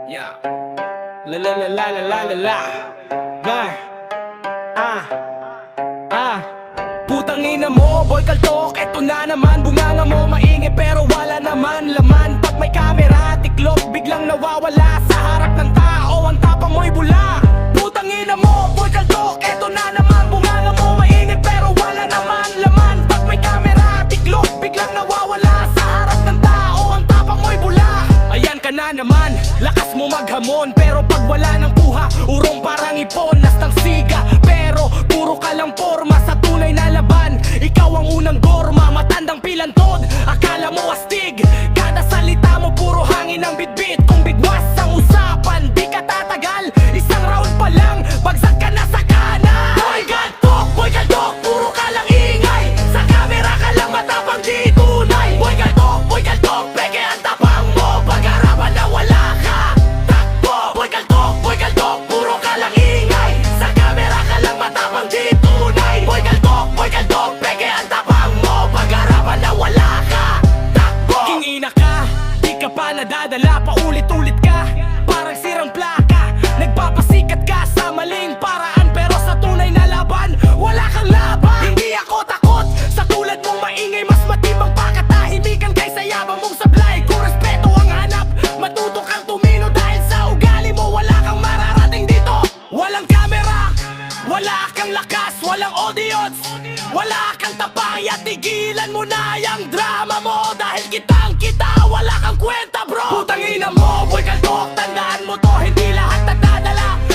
Yeah. La la la la la la la la. Gar. Putang ina mo, boy kaltok. Eto na naman, bunganga mo maingay pero wala naman laman. Pag may camera, tiklop, biglang nawawala sa harap ng tao. Ang tapang mo'y bula. Putang ina mo, boy kaltok. Eto na naman, bunganga mo maingay pero wala naman laman. Pag may camera, tiklop, biglang nawawala sa harap ng tao. Ang tapang mo'y bula. Ayan ka na naman, lakas mo maghamon. Pero pag wala ng puha, urong parang ipon. Nastang siga, pero puro ka lang porma sa tunay na laban. Ikaw ang unang gorma, matandang pilantod. Akala mo astig, kada salita mo puro hangin ang bitbit. Kung bigwas ang usapan, di ka tatagal. Isang round pa lang, bagsak ka na sa kanan. Boy galtok, puro ka lang ingay. Sa camera ka lang matapang di tunay. Boy galtok, peke ang tapang mo. Pag-arapan na wala ka, takbo. Boy galtok, puro ka lang ingay. Sa camera ka lang matapang di tunay. Boy galtok, peke ang tapang mo. Pag-arapan na wala ka, takbo. King ina ka, di ka pa nadadala. Paulit-ulit ka, parang sirang plaka. Nagpapasikat ka sa maling paraan, pero sa tunay na laban, wala kang laban. Hindi ako takot, sa tulad mong maingay. Mas matibang pa katahimikan kaysa yabang mong sablay. Kung respeto ang hanap, matuto kang tumino. Dahil sa ugali mo, wala kang mararating dito. Walang camera, wala kang lakas, walang audience, wala kang tapang. Tigilan mo na yung drama mo. Dahil kitang kita, wala kang kwenta bro. Putang ina mo, boy kaltok, tandaan mo to. Hindi lahat nagdadala